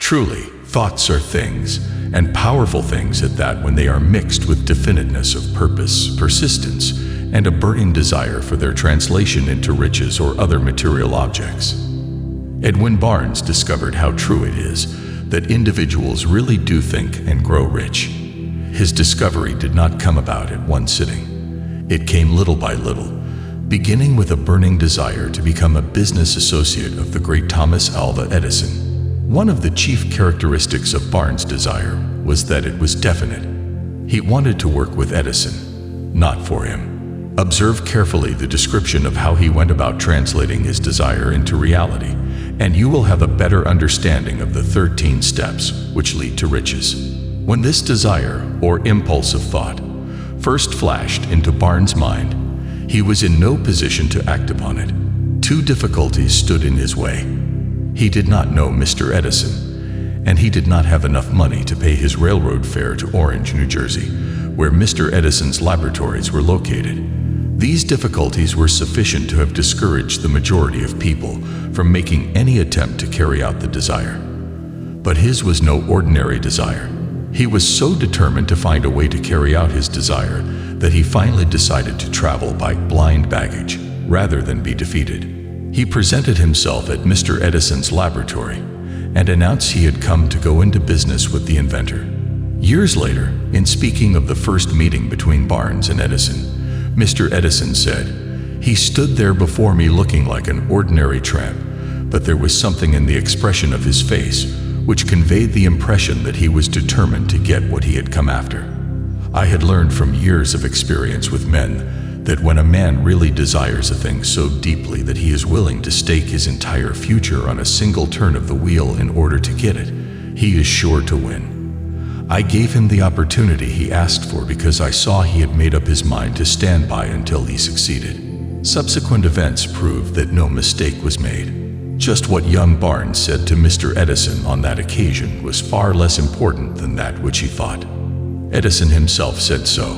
Truly, thoughts are things, and powerful things at that, when they are mixed with definiteness of purpose, persistence, and a burning desire for their translation into riches or other material objects. Edwin Barnes discovered how true it is that individuals really do think and grow rich. His discovery did not come about at one sitting. It came little by little, beginning with a burning desire to become a business associate of the great Thomas Alva Edison. One of the chief characteristics of Barnes' desire was that it was definite. He wanted to work with Edison, not for him. Observe carefully the description of how he went about translating his desire into reality, and you will have a better understanding of the 13 steps which lead to riches. When this desire, or impulse of thought, first flashed into Barnes' mind, he was in no position to act upon it. Two difficulties stood in his way. He did not know Mr. Edison, and he did not have enough money to pay his railroad fare to Orange, New Jersey, where Mr. Edison's laboratories were located. These difficulties were sufficient to have discouraged the majority of people from making any attempt to carry out the desire. But his was no ordinary desire. He was so determined to find a way to carry out his desire that he finally decided to travel by blind baggage rather than be defeated. He presented himself at Mr. Edison's laboratory and announced he had come to go into business with the inventor. Years later, in speaking of the first meeting between Barnes and Edison, Mr. Edison said, "He stood there before me looking like an ordinary tramp, but there was something in the expression of his face which conveyed the impression that he was determined to get what he had come after." I had learned from years of experience with men that when a man really desires a thing so deeply that he is willing to stake his entire future on a single turn of the wheel in order to get it, he is sure to win. I gave him the opportunity he asked for because I saw he had made up his mind to stand by until he succeeded. Subsequent events proved that no mistake was made. Just what young Barnes said to Mr. Edison on that occasion was far less important than that which he thought. Edison himself said so.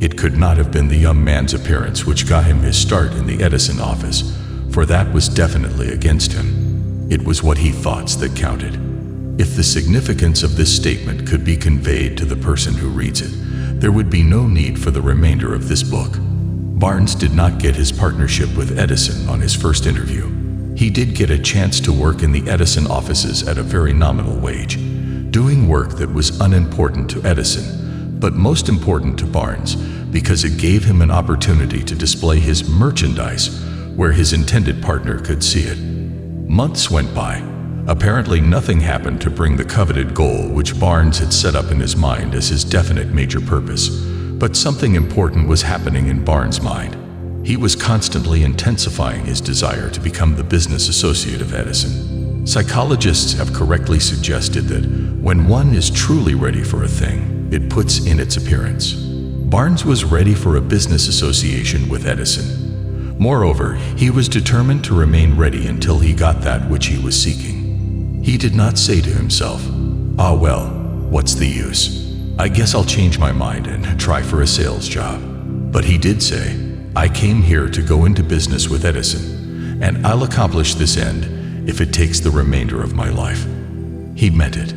It could not have been the young man's appearance which got him his start in the Edison office, for that was definitely against him. It was what he thought that counted. If the significance of this statement could be conveyed to the person who reads it, there would be no need for the remainder of this book. Barnes did not get his partnership with Edison on his first interview. He did get a chance to work in the Edison offices at a very nominal wage, doing work that was unimportant to Edison, but most important to Barnes because it gave him an opportunity to display his merchandise where his intended partner could see it. Months went by. Apparently nothing happened to bring the coveted goal which Barnes had set up in his mind as his definite major purpose, but something important was happening in Barnes' mind. He was constantly intensifying his desire to become the business associate of Edison. Psychologists have correctly suggested that when one is truly ready for a thing, it puts in its appearance. Barnes was ready for a business association with Edison. Moreover, he was determined to remain ready until he got that which he was seeking. He did not say to himself, "Ah well, what's the use? I guess I'll change my mind and try for a sales job." But he did say, "I came here to go into business with Edison, and I'll accomplish this end if it takes the remainder of my life." He meant it.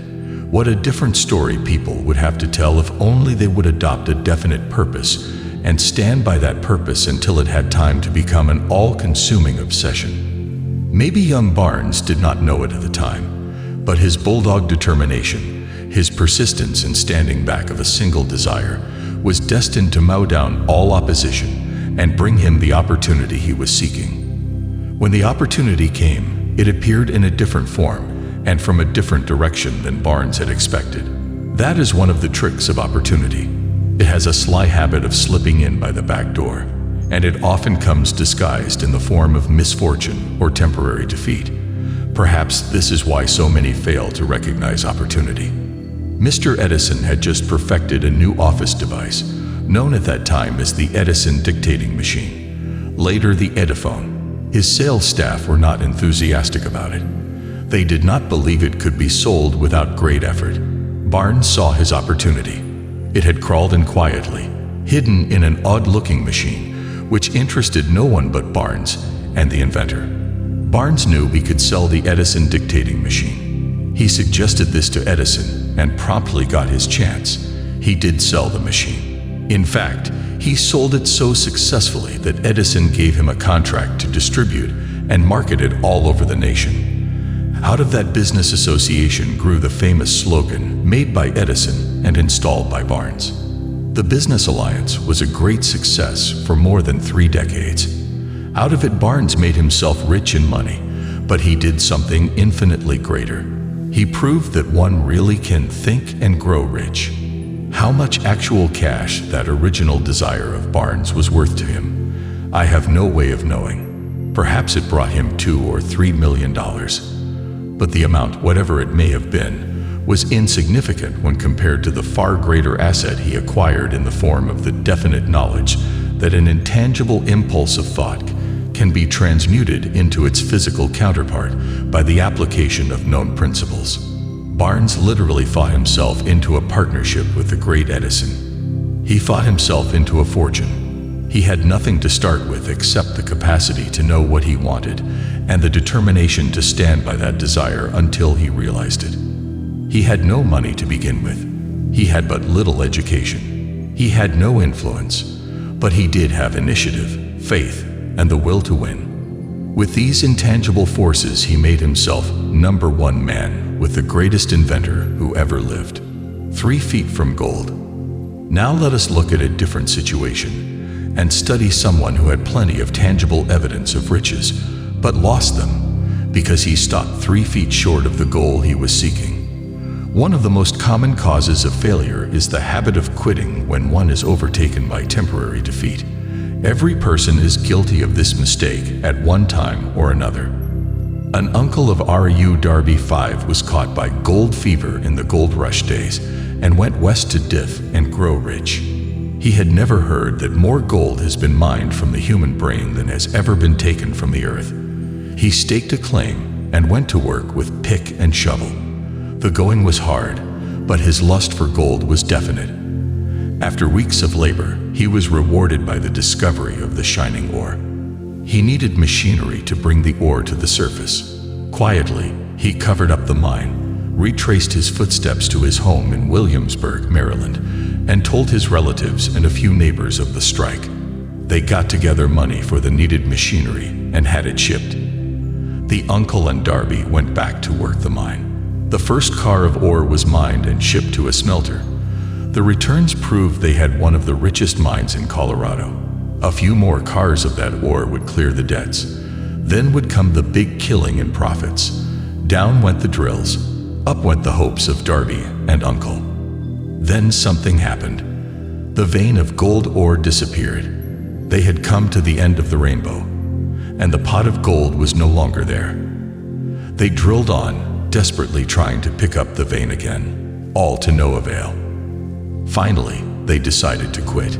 What a different story people would have to tell if only they would adopt a definite purpose and stand by that purpose until it had time to become an all-consuming obsession. Maybe young Barnes did not know it at the time, but his bulldog determination, his persistence in standing back of a single desire, was destined to mow down all opposition and bring him the opportunity he was seeking. When the opportunity came, it appeared in a different form and from a different direction than Barnes had expected. That is one of the tricks of opportunity. It has a sly habit of slipping in by the back door, and it often comes disguised in the form of misfortune or temporary defeat. Perhaps this is why so many fail to recognize opportunity. Mr. Edison had just perfected a new office device, known at that time as the Edison dictating machine, later the Ediphone. His sales staff were not enthusiastic about it. They did not believe it could be sold without great effort. Barnes saw his opportunity. It had crawled in quietly, hidden in an odd-looking machine, which interested no one but Barnes and the inventor. Barnes knew he could sell the Edison dictating machine. He suggested this to Edison and promptly got his chance. He did sell the machine. In fact, he sold it so successfully that Edison gave him a contract to distribute and market it all over the nation. Out of that business association grew the famous slogan made by Edison and installed by Barnes. The business alliance was a great success for more than 3 decades. Out of it, Barnes made himself rich in money, but he did something infinitely greater. He proved that one really can think and grow rich. How much actual cash that original desire of Barnes was worth to him, I have no way of knowing. Perhaps it brought him $2 or $3 million. But the amount, whatever it may have been, was insignificant when compared to the far greater asset he acquired in the form of the definite knowledge that an intangible impulse of thought can be transmuted into its physical counterpart by the application of known principles. Barnes literally fought himself into a partnership with the great Edison. He fought himself into a fortune. He had nothing to start with except the capacity to know what he wanted and the determination to stand by that desire until he realized it. He had no money to begin with. He had but little education. He had no influence, but he did have initiative, faith, and the will to win. With these intangible forces, he made himself #1 man with the greatest inventor who ever lived. 3 feet from gold. Now let us look at a different situation and study someone who had plenty of tangible evidence of riches, but lost them because he stopped 3 feet short of the goal he was seeking. One of the most common causes of failure is the habit of quitting when one is overtaken by temporary defeat. Every person is guilty of this mistake at one time or another. An uncle of R.U. Darby V was caught by gold fever in the gold rush days and went west to diff and grow rich. He had never heard that more gold has been mined from the human brain than has ever been taken from the earth. He staked a claim and went to work with pick and shovel. The going was hard, but his lust for gold was definite. After weeks of labor, he was rewarded by the discovery of the shining ore. He needed machinery to bring the ore to the surface. Quietly, he covered up the mine, retraced his footsteps to his home in Williamsburg, Maryland, and told his relatives and a few neighbors of the strike. They got together money for the needed machinery and had it shipped. The uncle and Darby went back to work the mine. The first car of ore was mined and shipped to a smelter. The returns proved they had one of the richest mines in Colorado. A few more cars of that ore would clear the debts. Then would come the big killing in profits. Down went the drills. Up went the hopes of Darby and Uncle. Then something happened. The vein of gold ore disappeared. They had come to the end of the rainbow, and the pot of gold was no longer there. They drilled on, desperately trying to pick up the vein again, all to no avail. Finally, they decided to quit.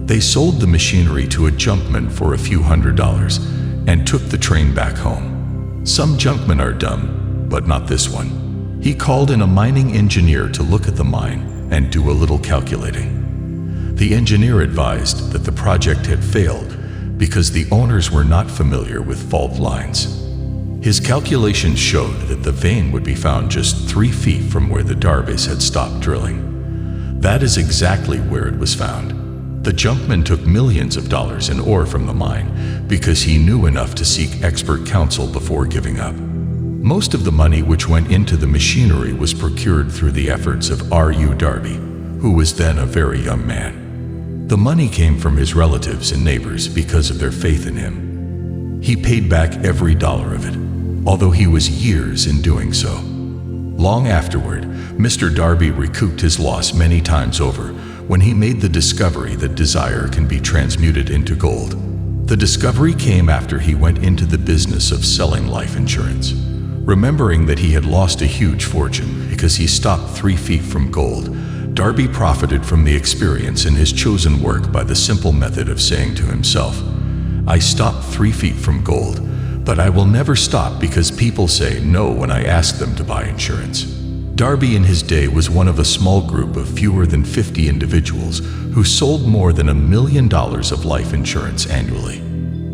They sold the machinery to a junkman for a few $100s and took the train back home. Some junkmen are dumb, but not this one. He called in a mining engineer to look at the mine and do a little calculating. The engineer advised that the project had failed because the owners were not familiar with fault lines. His calculations showed that the vein would be found just 3 feet from where the Darbys had stopped drilling. That is exactly where it was found. The junkman took millions of dollars in ore from the mine because he knew enough to seek expert counsel before giving up. Most of the money which went into the machinery was procured through the efforts of R.U. Darby, who was then a very young man. The money came from his relatives and neighbors because of their faith in him. He paid back every dollar of it, although he was years in doing so. Long afterward, Mr. Darby recouped his loss many times over when he made the discovery that desire can be transmuted into gold. The discovery came after he went into the business of selling life insurance. Remembering that he had lost a huge fortune because he stopped 3 feet from gold, Darby profited from the experience in his chosen work by the simple method of saying to himself, "I stopped 3 feet from gold, but I will never stop because people say no when I ask them to buy insurance." Darby in his day was one of a small group of fewer than 50 individuals who sold more than $1 million of life insurance annually.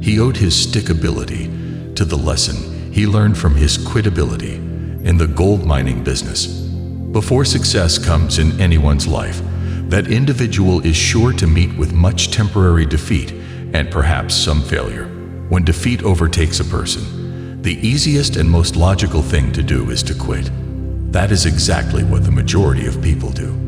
He owed his stickability to the lesson he learned from his quitability in the gold mining business. Before success comes in anyone's life, that individual is sure to meet with much temporary defeat and perhaps some failure. When defeat overtakes a person, the easiest and most logical thing to do is to quit. That is exactly what the majority of people do.